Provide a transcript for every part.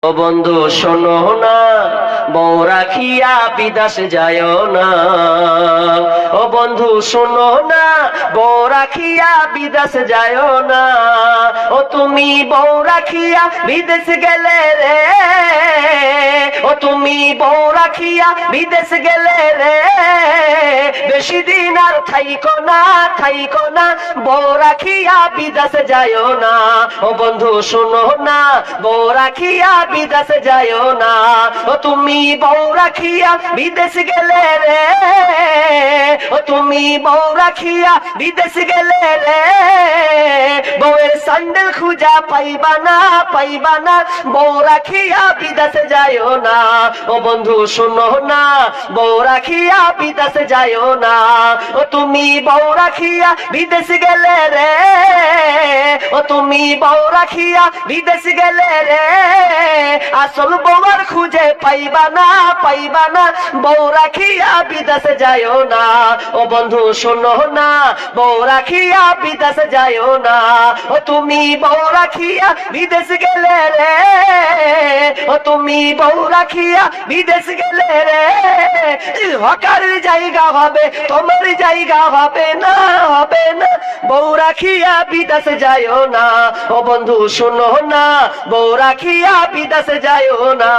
ও বন্ধু শোনো না, বউ রাখিয়া বিদেশ যায় না। ও বন্ধু শোনো না, বউ রাখিয়া বিদেশ যায় না। ও তুমি বউ রাখিয়া বিদেশ গেলে রে, ও তুমি বউ রাখিয়া বিদেশ গেলে রে, বেশি দিন আর থাইকো না, থাইকো না, বউ রাখিয়া বিদেশ যায় না। ও বন্ধু শোনো না, বউ রাখিয়া বিদেশ যায় না। ও তুমি বউ রাখিয়া বিদেশ গেলে রে, ও তুমি বউ রাখিয়া বিদেশ গেলে রে, বউয়ের স্যান্ডেল খুঁজা পাইবা না, পাইবা না, বউ রাখিয়া বিদেশ যায় না। ও বন্ধু শোনো না, বউ রাখিয়া বিদেশ যায় না। ও তুমি বউ রাখিয়া বিদেশ গেলে রে, ও তুমি বউ রাখিয়া বিদেশ গেলে রে, আসল বউর খুঁজে পাইবা না, পাইবা না, বউ রাখিয়া বিদেশ যায় না। ও বন্ধু শোনো না, বউ রাখিয়া বিদেশ যায় না। ও তুমি বউ রাখিয়া বিদেশ গেলে রে, ও তুমি বউ রাখিয়া বিদেশ গেলে রে, হকারের জায়গা হবে তোমার জায়গা হবে না, হবে না, বউ রাখিয়া বিদেশ যায় না। ও বন্ধু শোনো না, বউ রাখিয়া বিদেশ যায় না।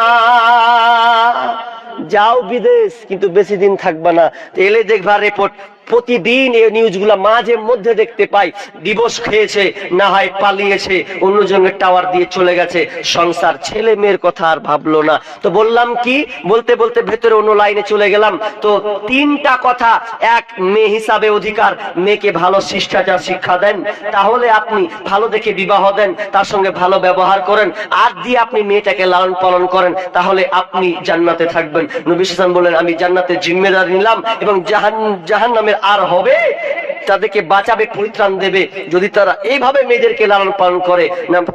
যাও বিদেশ, কিন্তু বেশি দিন থাকবা না। এলে দেখবা রিপোর্ট, প্রতিদিন এই নিউজগুলা মাঝে মধ্যে দেখতে পাই, ডিভোর্স খেয়েছে, না হয় পালিয়েছে, অন্যজনের টাওয়ার দিয়ে চলে গেছে, সংসার ছেলে মেয়ের কথা আর ভাবলো না। তো বললাম কি, বলতে বলতে ভেতরে অন্য লাইনে চলে গেলাম। তো তিনটা কথা, এক, মেয়ে হিসাবে অধিকার, মেয়েকে ভালো শিষ্টাচার শিক্ষা দেন, তাহলে আপনি ভালো দেখে বিবাহ দেন, তার সঙ্গে ভালো ব্যবহার করেন, আর দিয়ে আপনি মেয়েটাকে লালন পালন করেন, তাহলে আপনি জান্নাতে থাকবেন। নবী সাল্লাল্লাহু আলাইহি ওয়াসাল্লাম বলেন, আমি জান্নাতের জিম্মেদারি নিলাম এবং জাহান্নামের আর হবে, তাদেরকে বাঁচাবে, পরিত্রাণ দেবে, যদি তারা এইভাবে মেয়েদেরকে লালন পালন করে।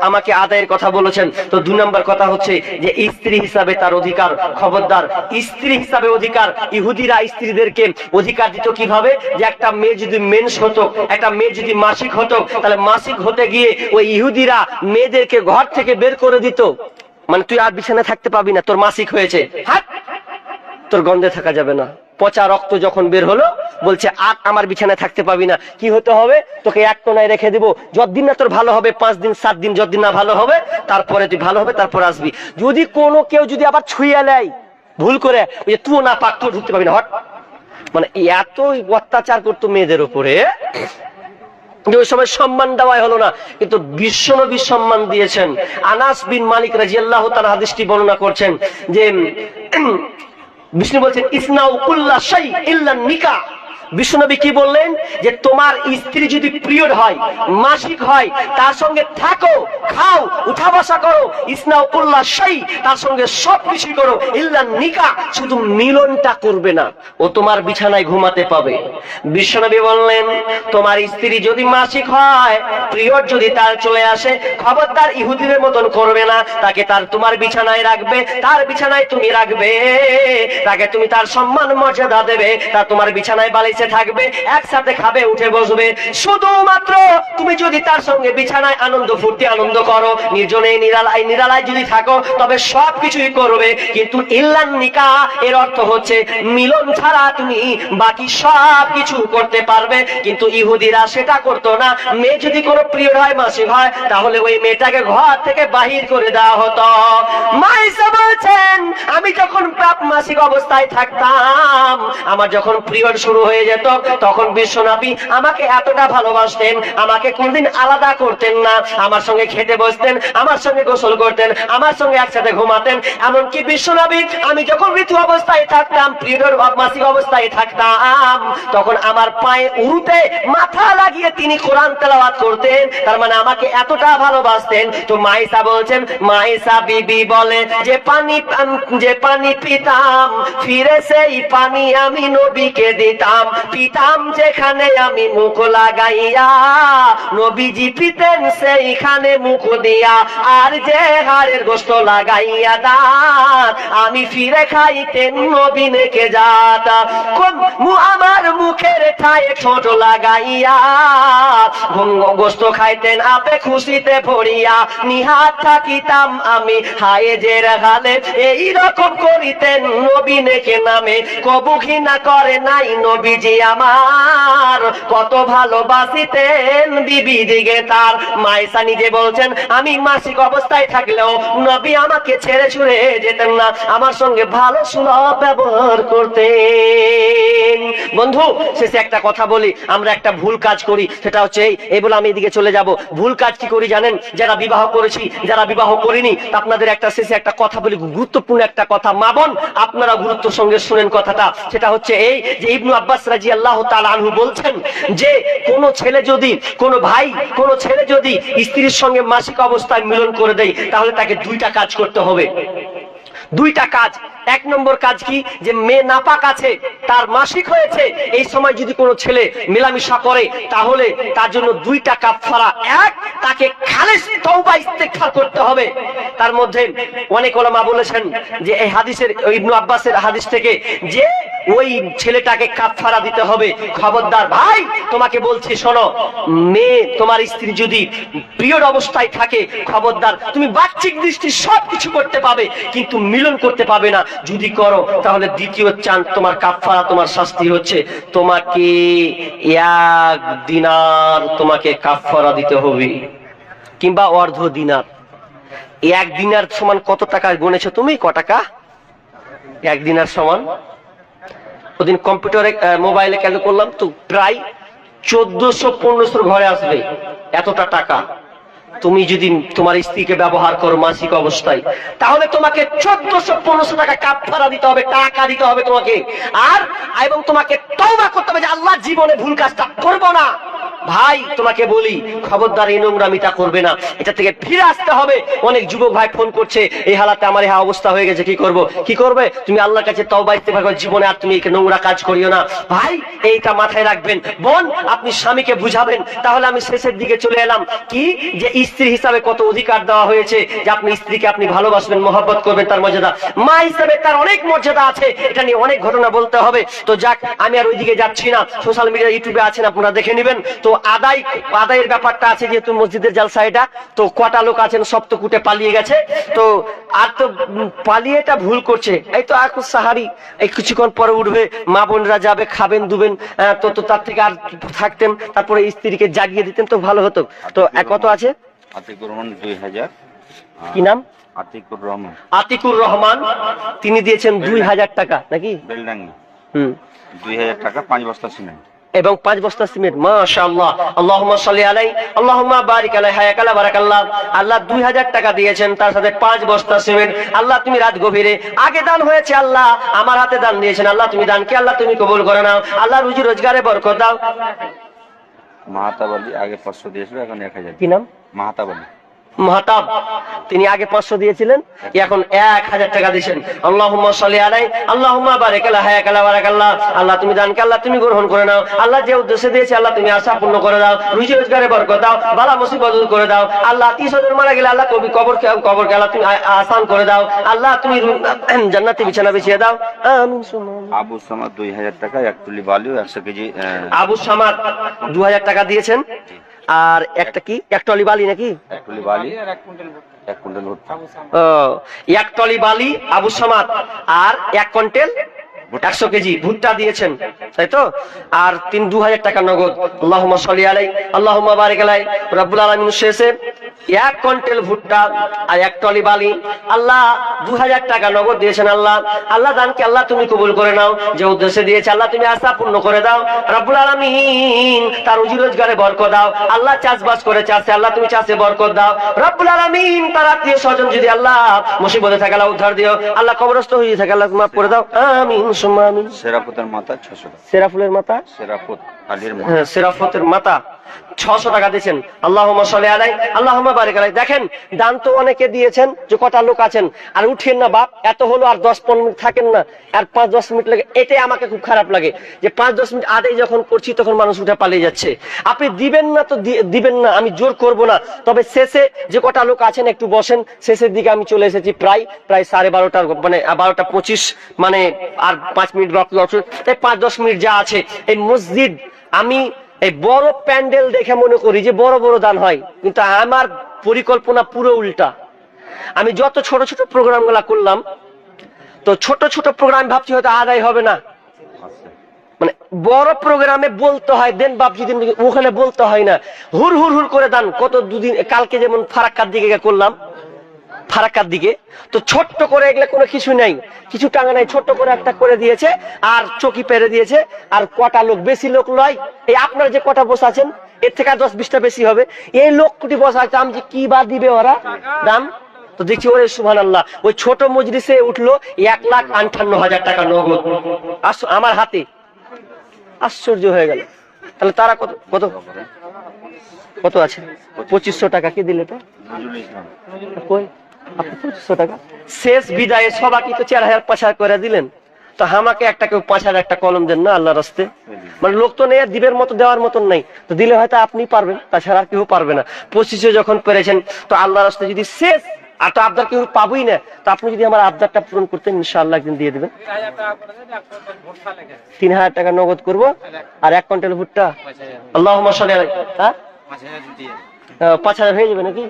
আমাকে আদায়ের কথা বলেছেন, তো 2 নম্বর কথা হচ্ছে যে স্ত্রী হিসাবে তার অধিকার। খবরদার, স্ত্রী হিসাবে অধিকার। ইহুদিরা স্ত্রীদেরকে অধিকার দিত কিভাবে, যে একটা মেয়ে যদি মেন্স হতো, একটা মেয়ে যদি মাসিক হতো, তাহলে মাসিক হতে গিয়ে ওই ইহুদিরা মেয়েদেরকে ঘর থেকে বের করে দিত। মানে তুই আর বিছানায় থাকতে পাবি না, তোর মাসিক হয়েছে, হাট, তোর গন্ধে থাকা যাবে না। পচা রক্ত যখন বের হলো, বলছে আর আমার বিছানায় থাকতে পাবি না। কি হতে হবে, তোকে এক কোনায় রেখে দিব, যতদিন না তোর ভালো হবে, 5 দিন 7 দিন, যতদিন না ভালো হবে, তারপরে তুই ভালো হবে, তারপর আসবি। যদি কোনো কেউ যদি আবার ছুঁয়ে নেয় ভুল করে, ওই যে তুই না পাক, তুই ঢুকতে পাবি না, হট। মানে এত অত্যাচার করতো মেয়েদের উপরে, ওই সময় সম্মান দেওয়া হলো না, কিন্তু বিশ্বনবী সম্মান দিয়েছেন। আনাস বিন মালিক রাদিয়াল্লাহু তাআলা হাদিসটি বর্ণনা করছেন যে বিষ্ণু বলছেন, ইসনাউ কুল্লা শাই ইল্লা নিকাহ। বিশ্বনবী কি বললেন, যে তোমার স্ত্রী যদি পিরিয়ড হয়, মাসিক হয়, তার সঙ্গে থাকো, খাও, উঠা বসা করো, ইসনাউ কুল্লা শাই, তার সঙ্গে সবকিছু করো, ইল্লা নিকাহ, শুধু মিলনটা করবে না, ও তোমার বিছানায় ঘুমাতে পাবে। বিশ্বনবী বললেন, তোমার স্ত্রী যদি মাসিক হয়, পিরিয়ড যদি তার চলে আসে, খবরদার ইহুদিদের মতন করবে না, তাকে তার তোমার বিছানায় রাখবে, তার বিছানায় তুমি রাখবে, তাকে তুমি তার সম্মান মর্যাদা দেবে, তা তোমার বিছানায় বালিশে থাকবে, একসাথে খাবে, উঠে বসবে। শুধুমাত্র তুমি যদি তার সঙ্গে বিছানায় আনন্দ ফুর্তি আনন্দ করো, নির্জনে নিরালায় নিরালায় যদি থাকো, তবে সবকিছুই করবে, কিন্তু ইল্লান নিকাহ এর অর্থ হচ্ছে মিলন ছাড়া তুমি বাকি সব কিছু করতে পারবে। কিন্তু ইহুদিরা সেটা করতো না। মেয়ে যদি কোনো পিরিয়ড হয়, মাসিক হয়, তাহলে ওই মেয়েটাকে ঘর থেকে বাহির করে দেওয়া হতো। মাইসা বলছেন, আমি যখন প্রাপ মাসিক অবস্থায় থাকতাম, আমার যখন পিরিয়ড শুরু হয়ে যেত, তখন বিশ্বনবী আমাকে এতটা ভালোবাসতেন, আমাকে কোনদিন আলাদা করতেন না, আমার সঙ্গে খেতে বসতেন, আমার সঙ্গে গোসল করতেন, আমার সঙ্গে একসাথে ঘুমাতেন। এমনকি বিশ্বনবী আমি যখন ঋতু অবস্থায় থাকতাম, পিরিয়ড মাসিক অবস্থায় থাকতাম, তখন আমার পায়ে উরুতে মাথা লাগিয়ে তিনি কোরআন তেলাওয়াত করতেন। তার মানে আমাকে এতটা ভালোবাসতেন। তো মাইসা বলছেন, মাইসা বিবি বলে, যে পানি ভিজতাম, ফিরে সেই পানি আমি নবীকে দিতাম, পিতাম যেখানে আমি মুখ লাগাইয়া, নবীজি পিতেন সেইখানে মুখ দিয়া, আর যে হাড়ের গোশত লাগাইয়া দাঁত আমি ফিরে খাইতেন নবী নেকে যাত। আমার মুখের ঠায়ে ঠোঁট লাগাইয়া গোশত খাইতেন আপে খুশিতে ভরিয়া, নিহাত থাকিতাম আমি হায়েজের হালে, এই রকম করিতেন নবী নেকে নামে, কবু ঘৃণা করে নাই নবীজি আমার, কত ভালোবাসিতেন বিবি দিগে তার। মায়েশা নিজে বলছেন আমি মাসিক অবস্থায় থাকলেও নবী আমাকে ছেড়ে ছুড়ে যেতেন না, আমার সঙ্গে ভালো সুলভ ব্যবহার করতেন। বন্ধু শেষে একটা কথা বলি, আমরা একটা ভুল কাজ করি, সেটা হচ্ছে এই বলে আমি এদিকে চলে যাব। ভুল কাজ কি করি জানেন? যারা বিবাহ করেছি, যারা বিবাহ করিনি, আপনাদের একটা শেষে একটা কথা বলি, গুরুত্বপূর্ণ একটা কথা। মা বোন আপনারা গুরুত্ব সঙ্গে শুনেন কথাটা। সেটা হচ্ছে এই যে ইবনু আব্বাস রাদিয়াল্লাহু তাআলা আনহু বলছেন যে কোন ছেলে যদি, কোন ভাই, কোন ছেলে যদি স্ত্রীর সঙ্গে মাসিক অবস্থায় মিলন করে দেয়, তাহলে তাকে দুইটা কাজ করতে হবে। দুইটা কাজ। এক নম্বর কাজ কি, যে মেয়ে নাপাক আছে, তার মাসিক হয়েছে, এই সময় যদি কোনো ছেলে মেলামেশা করে, তাহলে তার জন্য দুইটা কাফারা। এক, তাকে খালেস তওবা ইস্তেগফার করতে হবে। তার মধ্যে অনেক ওলামা বলেছেন যে এই হাদিসের, ইবনু আব্বাসের হাদিস থেকে, যে ওই ছেলেটাকে কাফারা দিতে হবে। খবরদার ভাই, তোমাকে বলছি শোনো, মেয়ে তোমার স্ত্রী যদি পিরিয়ড অবস্থায় থাকে, খবরদার, তুমি বাহ্যিক দৃষ্টি সবকিছু করতে পাবে কিন্তু মিলন করতে পাবে না। যদি করো তাহলে দ্বিতীয় চান তোমার কাফারা, তোমার শাস্তি হচ্ছে তোমাকে 1 দিনার তোমাকে কাফারা দিতে হবে, কিংবা অর্ধ দিনার। 1 দিনার সমান কত টাকা গুনেছো তুমি? ক টাকা 1 দিনার সমান? ওদিন কম্পিউটারে মোবাইলে ক্যালকুলেট করলাম তো প্রায় 1400-1500 ঘরে আসবে এতটা টাকা। তুমি যদি তোমার স্ত্রীকে ব্যবহার করো মাসিক অবস্থায়, তাহলে তোমাকে 1400-1500 টাকা কাফারা দিতে হবে, টাকা দিতে হবে তোমাকে। আর এবং তোমাকে তওবা করতে হবে যে আল্লাহ, জীবনে ভুল কাজটা করব না। ভাই তোমাকে বলি, খবরদার এই নোংরামিটা করবে না, এটা থেকে ফিরে আসতে হবে। অনেক যুবক ভাই ফোন করছে, এই হালাতে আমার এই অবস্থা হয়ে গেছে, কি করব? কি করবে? তুমি আল্লাহর কাছে তওবা ইস্তেগফার করো, জীবনে আর তুমি এই নোংরা কাজ করিও না। ভাই এইটা মাথায় রাখবেন। বোন আপনি স্বামীকে বুঝাবেন। তাহলে আমি শেষের দিকে চলে এলাম, কি যে স্ত্রী হিসাবে কত অধিকার দেওয়া হয়েছে, যে আপনি স্ত্রীকে আপনি ভালোবাসবেন, মহব্বত করবেন, তার মর্যাদা। মা হিসাবে তার অনেক মর্যাদা আছে, এটা নিয়ে অনেক ঘটনা বলতে হবে। তো যাক, আমি আর ওইদিকে যাচ্ছি না। সোশ্যাল মিডিয়া, ইউটিউবে আছেন, আপনারা দেখে নেবেন। তো আদায়ের ব্যাপারটা আছে, যেহেতু মসজিদের জালসা এটা, তো কটা লোক আছেন সব তো কুটে পালিয়ে গেছে। তো আর তো পালিয়েটা ভুল করছে। এই তো আর সাহারি, এই কিছুক্ষণ পরে উঠবে, মা বোনরা যাবে, খাবেন দুবেন, তো তার থেকে আর থাকতেন, তারপরে স্ত্রীকে জাগিয়ে দিতেন তো ভালো হতো। তো কত আছে? আতিকুর রহমান 2000। কি নাম? আতিকুর রহমান। আতিকুর রহমান, তিনি দিয়েছেন 2000 টাকা নাকি? বেলডাঙ্গি। 2000 টাকা, 5 বস্তা সিমেন্ট এবং 5 বস্তা সিমেন্ট। মাশাআল্লাহ, আল্লাহুম্মা সাল্লি আলাইহি, আল্লাহুম্মা বারিক আলাইহি, হায়াকালা বারাকাল্লাহ। আল্লাহ 2000 টাকা দিয়েছেন, তার সাথে 5 বস্তা সিমেন্ট। আল্লাহ তুমি রাত গভীরে আগে দান হয়েছে, আল্লাহ আমার হাতে দান দিয়েছেন, আল্লাহ তুমি দানকে আল্লাহ তুমি কবুল করে নাও। আল্লাহ রুজি রোজগারে বরকত দাও। মাহাতাব আলী আগে 500 দিয়েছিল, এখন 1000। কি নাম? মাহাতাব আলী মাহতাব, তিনি আগে 500 দিয়েছিলেন, এখন 1000 টাকা দিয়েছেন। আল্লাহুম্মা সাল্লি আলাইহি, আল্লাহুম্মা বারিক আলাইহি, হায়াকালা বারাকাল্লাহ। আল্লাহ তুমি দানকে আল্লাহ তুমি গ্রহণ করে নাও। আল্লাহ যে উদ্দেশ্যে দিয়েছে আল্লাহ তুমি আশা পূর্ণ করে দাও, রুজি রোজগারে বরকত দাও, বালা মুসিবত দূর করে দাও। আল্লাহ 30 মারা গেলে আল্লাহ কবরকে আল্লাহ তুমি আসান করে দাও। আল্লাহ তুমি জান্নাতে বিছানা বিছিয়ে দাও। আমিন। আবু সামাদ 2000 টাকা, 1 টলি বালি, 100 কেজি। আবু সামাদ 2000 টাকা দিয়েছেন। আর একটা কি, 1 টলি বালি নাকি? 1 টলি বালি আর 1 কুইন্টাল ভুট্টা। ও, 1 টলি বালি আবু সামাদ, আর 1 কুইন্টাল 100 কেজি ভুট্টা দিয়েছেন, তাই তো? আর 2000 টাকা নগদ। আল্লাহুম্মা সাল্লি আলাইহি, আল্লাহুম্মা বারিক আলাইহি। রব্বুল আলামিন শেষে 1 কুইন্টাল ভুট্টা আর 1 টলি বালি, আল্লাহ 2000 টাকা নগদ দিয়েছেন। আল্লাহ, আল্লাহ দানকে আল্লাহ তুমি কবুল করে নাও, যে উদ্দেশ্যে দিয়েছে আল্লাহ তুমি আশা পূর্ণ করে দাও। রব্বুল আলামিন তার রুজি রোজগারে বরকত দাও। আল্লাহ চাষবাস করে চাষে আল্লাহ তুমি চাষে বরকত দাও। রব্বুল আলামিন তার আত্মীয় স্বজন যদি আল্লাহ মুসিবতে থাকে আল্লাহ উদ্ধার দিও। আল্লাহ কবরস্থ হয়ে থাকে আল্লাহ মাফ করে দাও। আমিন সুম্মা আমিন। সেরাফতের মাথা 600 টাকা। সেরাফুলের মাথা, সেরাফত আলীর মা। সেরাফতের মাতা 600 টাকা দিয়েছেন। আল্লাহুম্মা সাল্লি আলাই আল্লাহুম্মা বারিক আলাই। দেখেন দান তো অনেকে দিয়েছেন, যে কটা লোক আছেন, আর উঠেন না বাপ, এত হলো আর 10-15 মিনিট থাকেন না, আর 5-10 মিনিট লাগে। এটাই আমাকে খুব খারাপ লাগে যে 5-10 মিনিট আদেই যখন করছি তখন মানুষ উঠে পালিয়ে যাচ্ছে। আপনি দিবেন না তো দিবেন না, আমি জোর করব না, তবে শেষে যে কটা লোক আছেন একটু বসেন। শেষের দিকে আমি চলে এসেছি, প্রায় 12:30, মানে 12:25, মানে আর 5 মিনিট বাকি আছে। তাই 5-10 মিনিট যা আছে এই মসজিদ, আমি এই বড় প্যান্ডেল দেখে মনে করি যে বড় বড় দান হয়, কিন্তু আমার পরিকল্পনা পুরো উল্টা। আমি যত ছোট ছোট প্রোগ্রাম গুলা করলাম, তো ছোট ছোট প্রোগ্রাম ভাবছি হয়তো আদায় হবে না, আচ্ছা। মানে বড় প্রোগ্রামে বলতে হয় দেন বাপ, যদি ওখানে বলতে হয় না, হুর হুর হুর করে দান। কত দুদিন কালকে যেমন ফারাক্কার দিকে করলাম, ফারাক্কার দিকে তো ছোট্ট করে এগুলো কোনো কিছু নাই, কিছু টাকা নাই, ছোট্ট করে একটা করে দিয়েছে আর চকি পেরে দিয়েছে। আর কটা লোক, বেশি লোক নয়, এই আপনার যে কটা বসে আছেন এর থেকে 10-20টা বেশি হবে। এই লোক কোটি বসা আছে, আমি যে কি বা দিবে ওরা দাম, তো দেখছি ওরে সুবহানাল্লাহ, ওই ছোট মজলিসে উঠলো 1,58,000 টাকা নগদ আমার হাতে। আশ্চর্য হয়ে গেল। তাহলে তারা কত কত কত আছে? 2500 টাকা কে দিলে? তো নজরুল ইসলাম। কই আপনি 2500 টাকা শেষ বিদায়ে সবাইকে তো 4,000-5,000 করে দিলেন, তো আমাকে একটা কেউ 5,000 একটা কলম দেন না আল্লাহর রাস্তে। মানে লোক তো নেই, দিবের মতো দেওয়ার মতন নাই, তো দিলে হয়তো আপনি পারবেন, তাছাড়া আর কেউ পারবে না। 2500 যখন পেরেছেন, তো আল্লাহর রাস্তে যদি শেষ, আর তো আবদার কেউ পাবই না, তো আপনি যদি আমার আবদারটা পূরণ করতেন ইনশাআল্লাহ একদিন দিয়ে দিবেন। 3,000 টাকা নগদ করব, আর 1 কুইন্টাল ভুট্টা। আল্লাহুম্মা সাল্লি আলাইহি, হ্যাঁ 5,000 হয়ে যাবে নাকি?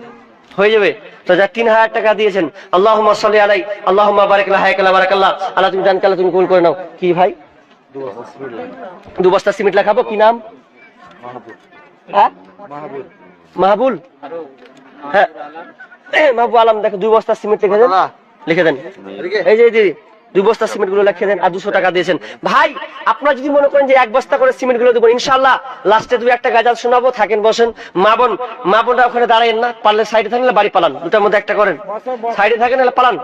হয়ে যাবে। তো যা 3,000 টাকা দিয়েছেন, আল্লাহুম্মা সাল্লি আলাই আল্লাহুম্মা বারিক লাহা হায়াকাল্লাহ বারাকাল্লাহ। আল্লাহ তুমি দান কাল্লাহ তুমি কবুল করে নাও। কি ভাই 2 বস্তা সিমেন্ট লাগাবো, কি নাম? হ্যাঁ মাহবুল, হ্যাঁ মাহবুব আলম। দেখো 2 বস্তা সিমেন্ট লিখে দেন, লিখে দেন। এই যে দিদি 2 বস্তা সিমেন্ট গুলো লিখে দেন, আর 200 টাকা দিয়েছেন। ভাই আপনারা যদি মনে করেন যে 1 বস্তা করে সিমেন্ট গুলো দেবো, ইনশাআল্লাহ লাস্টে 2-1টা গাজাল শোনাবো, থাকেন বসেন। মা বোনরা ওখানে দাঁড়ায়েন না, পারলে সাইডে থাকেন, বাড়ি পালান, দুটার মধ্যে একটা করেন, সাইডে থাকেন নাহলে পালান।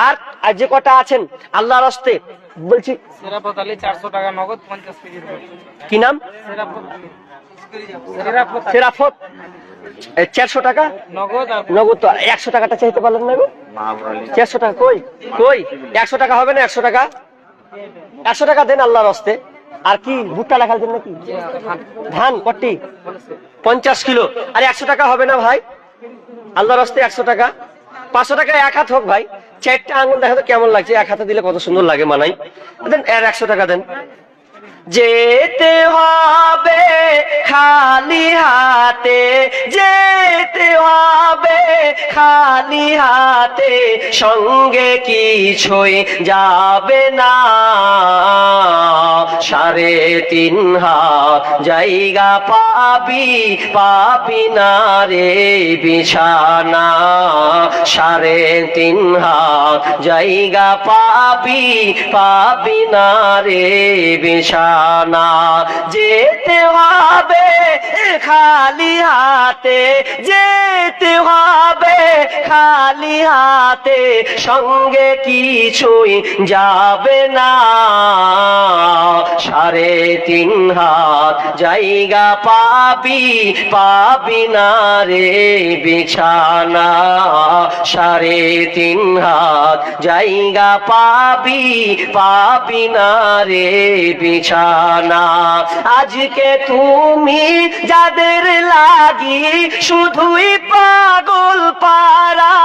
আর যে কটা আছেন আল্লাহর রাস্তে বলছি, সেরাফত আলী 400 টাকা নগদ 50 কেজি। কি নাম? সেরাফত 400 টাকা নগদ আর নগদ। তো 100 টাকাটা চাইতে পারলেন না গো? মাহবুব আলী। 400 টাকা কই কই? 100 টাকা হবে না? 100 টাকা, 100 টাকা দেন আল্লাহর রাস্তে। আর কি ভুট্টা লেখার জন্য? কি ধান কটি? 50 কিলো। আর 100 টাকা হবে না ভাই আল্লাহর রাস্তে? 100 টাকা, 500 টাকা 1 হাত হোক ভাই, 4টা আঙুল দেখা তো কেমন লাগছে, 1 হাতে দিলে কত সুন্দর লাগে, মানাই দেন। এর 100 টাকা দেন। যেতে হবে খালি হাতে, যেতে হবে খালি হাতে, সঙ্গে কিছুই যাবে না। 3.5 হাত জায়গা পাবি, পাবি না রে বিছানা। 3.5 হাত জায়গা পাবি, পাবি না রে বিছানা। যেতে হবে খালি হাতে, যেতে হবে খালি হাতে, সঙ্গে কিছুই যাবে না। 3.5 হাত জায়গা পাবি, পাবি না রে বিছানা। 3.5 হাত জায়গা পাবি, পাবি না রে বিছানা। আজকে তুমি যাদের লাগি শুধুই পাগল পারা,